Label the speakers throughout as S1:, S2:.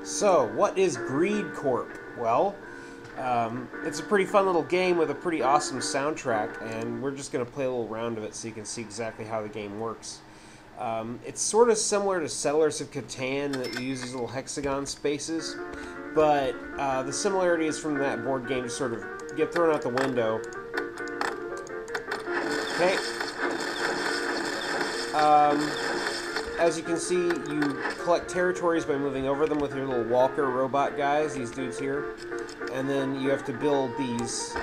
S1: So, what is Greed Corp? Well, it's a pretty fun little game with a pretty awesome soundtrack, and we're just going to play a little round of it so you can see exactly how the game works. It's sort of similar to Settlers of Catan in that you use these little hexagon spaces, but the similarities from that board game just sort of get thrown out the window. Okay. As you can see, you collect territories by moving over them with your little walker robot guys, these dudes here. And then you have to build these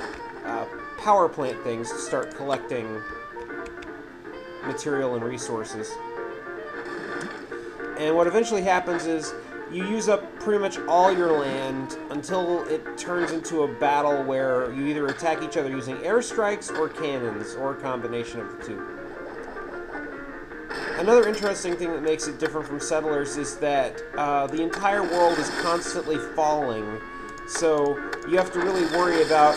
S1: power plant things to start collecting material and resources. And what eventually happens is you use up pretty much all your land until it turns into a battle where you either attack each other using airstrikes or cannons, or a combination of the two. Another interesting thing that makes it different from Settlers is that the entire world is constantly falling, so you have to really worry about,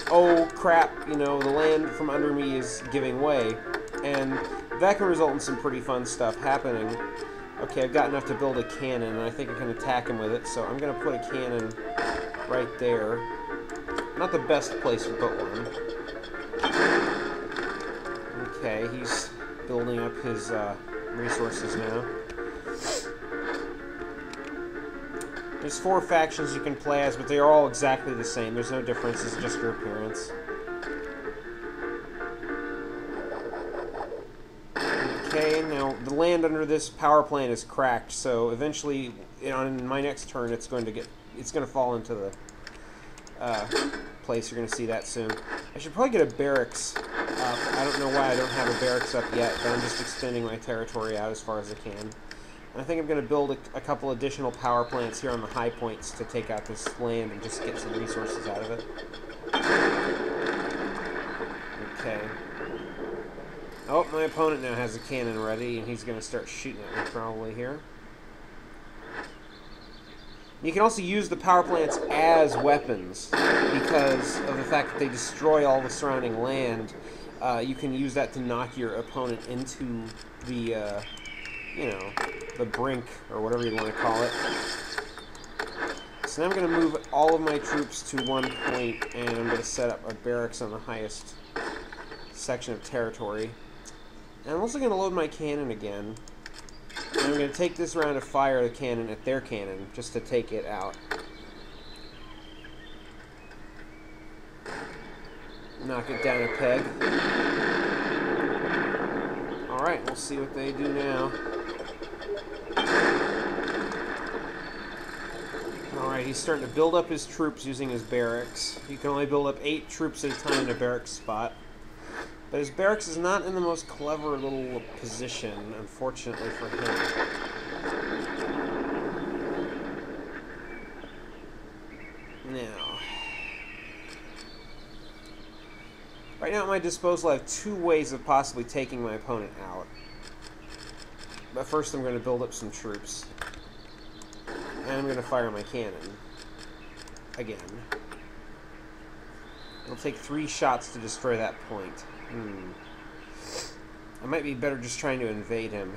S1: oh crap, you know, the land from under me is giving way, and that can result in some pretty fun stuff happening. Okay, I've got enough to build a cannon, and I think I can attack him with it, so I'm going to put a cannon right there. Not the best place to put one. Okay, he's building up his resources now. There's 4 factions you can play as, but they are all exactly the same. There's no difference, it's just your appearance. Okay, now the land under this power plant is cracked, so eventually, on my next turn, it's going to fall into the place. You're going to see that soon. I should probably get a barracks up. I don't know why I don't have a barracks up yet, but I'm just extending my territory out as far as I can. And I think I'm going to build a couple additional power plants here on the high points to take out this land and just get some resources out of it. Okay. Oh, my opponent now has a cannon ready, and he's going to start shooting at me probably here. You can also use the power plants as weapons because of the fact that they destroy all the surrounding land. You can use that to knock your opponent into the, you know, the brink, or whatever you want to call it. So now I'm going to move all of my troops to one point, and I'm going to set up a barracks on the highest section of territory. And I'm also going to load my cannon again. And I'm going to take this round to fire the cannon at their cannon, just to take it out. Knock it down a peg. Alright, we'll see what they do now. Alright, he's starting to build up his troops using his barracks. You can only build up 8 troops at a time in a barracks spot. But his barracks is not in the most clever little position, unfortunately for him. Now, right now at my disposal I have 2 ways of possibly taking my opponent out. But first I'm going to build up some troops. And I'm going to fire my cannon. Again. It'll take 3 shots to destroy that point. I might be better just trying to invade him.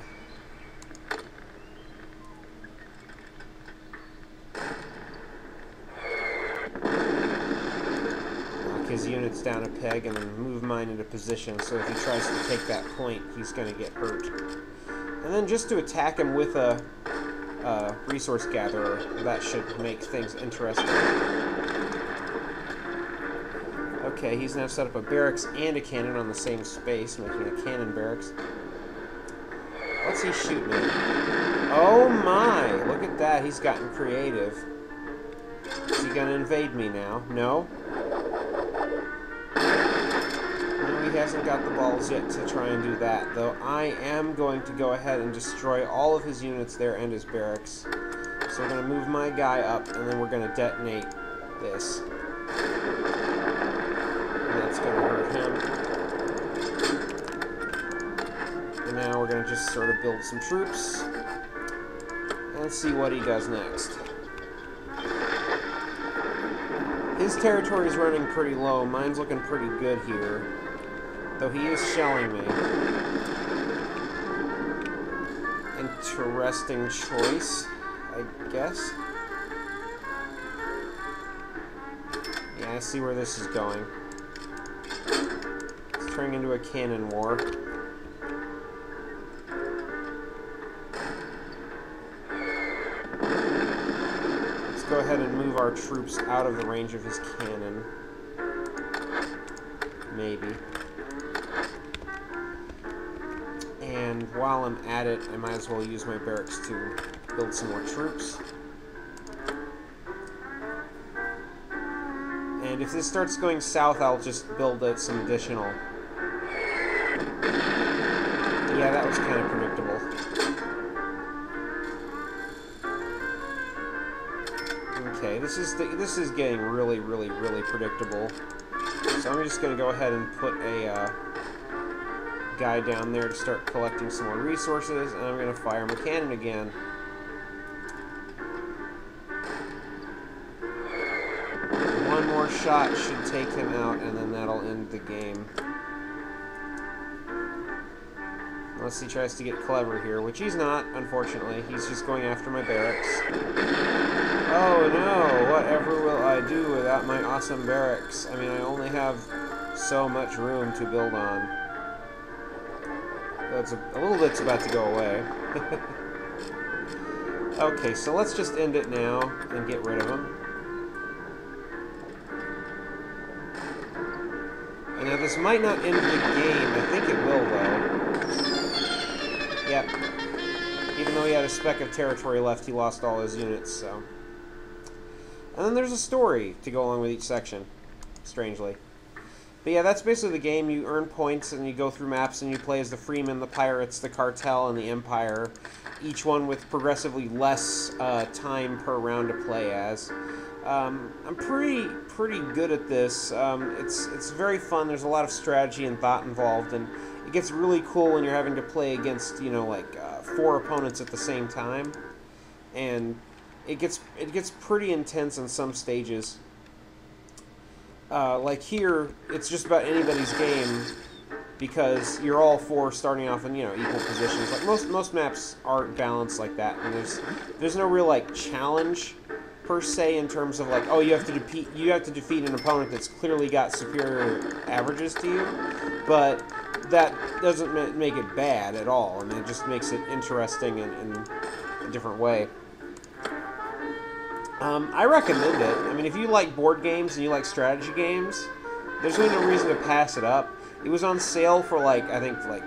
S1: Knock his units down a peg and then move mine into position, so if he tries to take that point, he's going to get hurt. And then just to attack him with a resource gatherer, that should make things interesting. Okay, he's now set up a barracks and a cannon on the same space, making a cannon barracks. What's he shooting at? Oh my! Look at that, he's gotten creative. Is he gonna invade me now? No? No, he hasn't got the balls yet to try and do that, though I am going to go ahead and destroy all of his units there and his barracks. So we're gonna move my guy up, and then we're gonna detonate this. That's going to hurt him. And now we're going to just sort of build some troops and see what he does next. His territory is running pretty low. Mine's looking pretty good here, though he is shelling me. And interesting choice, I guess. Yeah, I see where this is going. It's turning into a cannon war. Let's go ahead and move our troops out of the range of his cannon. Maybe. And while I'm at it, I might as well use my barracks to build some more troops. And if this starts going south, I'll just build some additional. Yeah, that was kind of predictable. Okay, this is getting really, really, really predictable. So I'm just going to go ahead and put a guy down there to start collecting some more resources, and I'm going to fire my cannon again. One more shot should take him out, and then that'll end the game. Unless he tries to get clever here, which he's not, unfortunately. He's just going after my barracks. Oh no, whatever will I do without my awesome barracks? I mean, I only have so much room to build on. That's a little bit's about to go away. Okay, so let's just end it now and get rid of him. And now this might not end the game. I think it will, though. Yep. Even though he had a speck of territory left, he lost all his units, so. And then there's a story to go along with each section, strangely. But yeah, that's basically the game. You earn points and you go through maps and you play as the Freemen, the Pirates, the Cartel, and the Empire. Each one with progressively less time per round to play as. I'm pretty good at this. It's very fun. There's a lot of strategy and thought involved, and it gets really cool when you're having to play against, you know, like 4 opponents at the same time, and it gets pretty intense in some stages. Like here, it's just about anybody's game because you're all 4 starting off in, you know, equal positions. Like most maps aren't balanced like that, and there's no real like challenge per se in terms of like, oh, you have to defeat an opponent that's clearly got superior averages to you, but that doesn't make it bad at all. I mean, it just makes it interesting in a different way. I recommend it. I mean, if you like board games and you like strategy games, there's really no reason to pass it up. It was on sale for like, I think like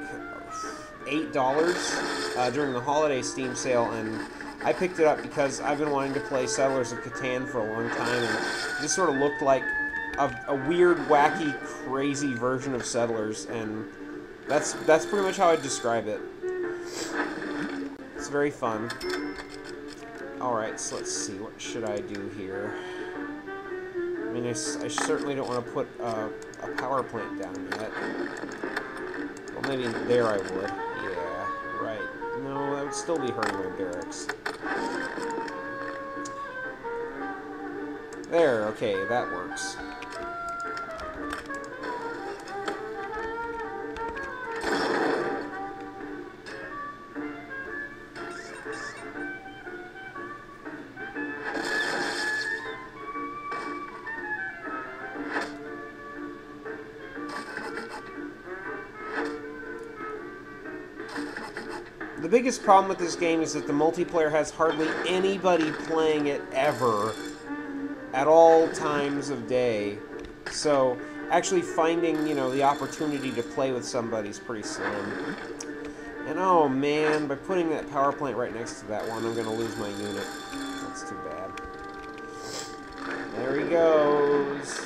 S1: $8 during the holiday Steam sale, and I picked it up because I've been wanting to play Settlers of Catan for a long time, and it just sort of looked like a weird, wacky, crazy version of Settlers, and that's pretty much how I'd describe it. It's very fun. Alright, so let's see, what should I do here? I mean, I certainly don't want to put a power plant down yet. Well, maybe there I would. Yeah, right. No, that would still be hurting my barracks. There, okay, that works. The biggest problem with this game is that the multiplayer has hardly anybody playing it ever, at all times of day. So actually finding, you know, the opportunity to play with somebody is pretty slim. And oh man, by putting that power plant right next to that one, I'm going to lose my unit. That's too bad. There he goes.